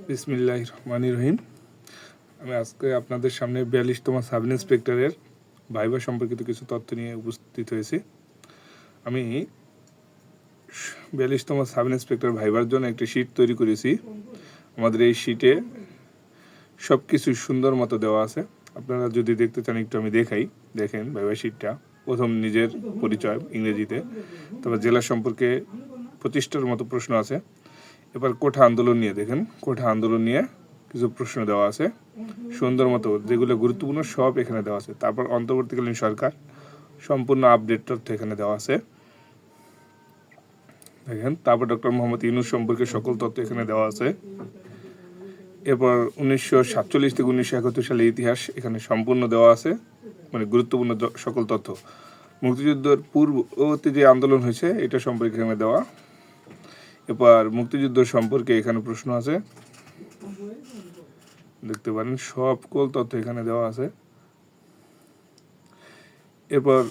বিসমিল্লাহির রহমানির রহিম। আমি আজকে আপনাদের সামনে 42তম সাব ইন্সপেক্টরের ভাইবা সম্পর্কিত কিছু তথ্য নিয়ে উপস্থিত হয়েছি। আমি 42তম সাব ইন্সপেক্টর ভাইবার জন্য একটি শিট তৈরি করেছি। আমাদের এই শিটে সব কিছু সুন্দর মতো দেওয়া আছে। আপনারা যদি দেখতে চান একটু আমি দেখাই। দেখেন ভাইবা শিটটা। প্রথম নিজের পরিচয় ইংরেজিতে, তারপর জেলা সম্পর্কে 25টার মতো প্রশ্ন আছে। এবার কোঠা আন্দোলন নিয়ে দেখেন, কোঠা আন্দোলন নিয়ে কিছু প্রশ্ন দেওয়া আছে সুন্দর মতো, যেগুলো গুরুত্বপূর্ণ সব এখানে দেওয়া আছে। তারপর অন্তর্বর্তীকালীন সরকার সম্পূর্ণ আপডেট তথ্য এখানে দেওয়া আছে দেখেন। তারপর ডক্টর মোহাম্মদ ইউনূস সম্পর্কে সকল তথ্য এখানে দেওয়া আছে। এরপর 1947 থেকে 1971 সালের ইতিহাস এখানে সম্পূর্ণ দেওয়া আছে, মানে গুরুত্বপূর্ণ সকল তথ্য। মুক্তিযুদ্ধের পূর্ববর্তী যে আন্দোলন হয়েছে এটা সম্পর্কে এখানে দেওয়া। এবার মুক্তিযুদ্ধ সম্পর্কে এখানে প্রশ্ন আছে, দেখতে পারেন সকল তথ্য এখানে দেওয়া আছে। এরপর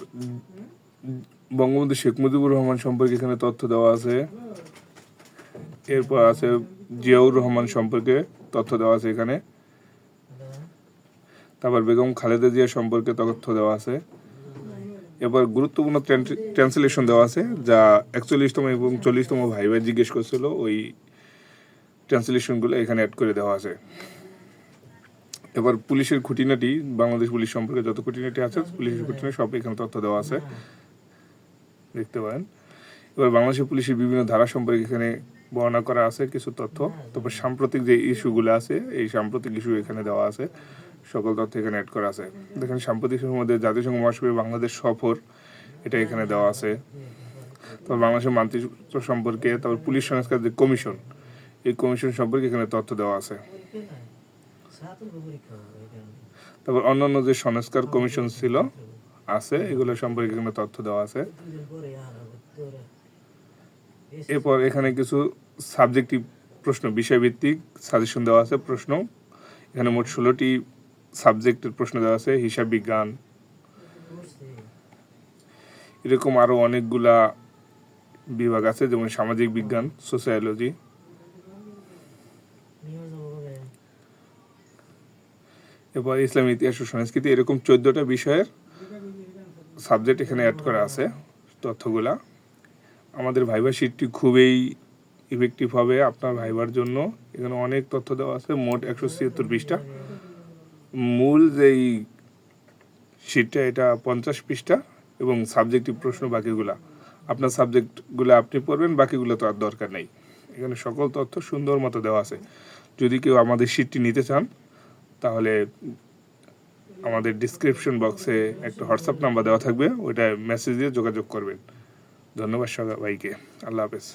বঙ্গবন্ধু শেখ মুজিবুর রহমান সম্পর্কে এখানে তথ্য দেওয়া আছে। এরপর আছে জিয়াউর রহমান সম্পর্কে তথ্য দেওয়া আছে এখানে। তারপর বেগম খালেদা জিয়া সম্পর্কে তথ্য দেওয়া আছে। এবার গুরুত্বপূর্ণ ট্রান্সলেশন দেওয়া আছে, যা 41তম এবং 40তম ভাইবা জিজ্ঞেস করছিল, ওই ট্রান্সলেশনগুলো এখানে অ্যাড করে দেওয়া আছে। এবার পুলিশের খুঁটিনাটি, বাংলাদেশ পুলিশ সম্পর্কে যত খুঁটিনাটি আছে পুলিশের খুঁটিনাটি সব এখানে তথ্য দেওয়া আছে, দেখতে পারেন। এবার বাংলাদেশের পুলিশের বিভিন্ন ধারা সম্পর্কে এখানে বর্ণনা করা আছে কিছু তথ্য। তারপর সাম্প্রতিক যে ইস্যুগুলো আছে, এই সাম্প্রতিক ইস্যু এখানে দেওয়া আছে, সকল তথ্য এখানে অ্যাড করা আছে। দেখেন সাম্প্রতিক মধ্যে জাতিসংঘ মহাসচিবের বাংলাদেশ সফর, এটা এখানে দেওয়া আছে। তারপর বাংলাদেশের মানচিত্র সম্পর্কে, তারপর পুলিশ সংস্কার যে কমিশন, এই কমিশন সম্পর্কে এখানে তথ্য দেওয়া আছে। তারপর অন্যান্য যে সংস্কার কমিশন ছিল আছে, এগুলো সম্পর্কে এখানে তথ্য দেওয়া আছে। এরপর এখানে কিছু সাবজেক্টিভ প্রশ্ন, বিষয়ভিত্তিক সাজেশন দেওয়া আছে প্রশ্ন। এখানে মোট 16টি সাবজেক্টের প্রশ্ন দেওয়া আছে, হিসাব বিজ্ঞান, এরকম আরো অনেকগুলা বিভাগ আছে, যেমন সামাজিক বিজ্ঞান, সোশিয়োলজি। এরপর ইসলামী ইতিহাস ও সংস্কৃতি, এরকম 14টা বিষয়ের সাবজেক্ট এখানে অ্যাড করা আছে তথ্যগুলা। আমাদের ভাইবা শিটটি খুবই ইফেক্টিভ হবে আপনার ভাইবার জন্য। এখানে অনেক তথ্য দেওয়া আছে, মোট 176 পৃষ্ঠা। মূল যেই শিটটা এটা 50 পৃষ্ঠা, এবং সাবজেক্টিভ প্রশ্ন বাকিগুলা আপনার সাবজেক্টগুলো আপনি পড়বেন, বাকিগুলো তো আর দরকার নেই। এখানে সকল তথ্য সুন্দর মতো দেওয়া আছে। যদি কেউ আমাদের শিটটি নিতে চান, তাহলে আমাদের ডিসক্রিপশন বক্সে একটা হোয়াটসঅ্যাপ নাম্বার দেওয়া থাকবে, ওইটা মেসেজ দিয়ে যোগাযোগ করবেন। ধন্যবাদ সবাইকে, আল্লাহ হাফেজ।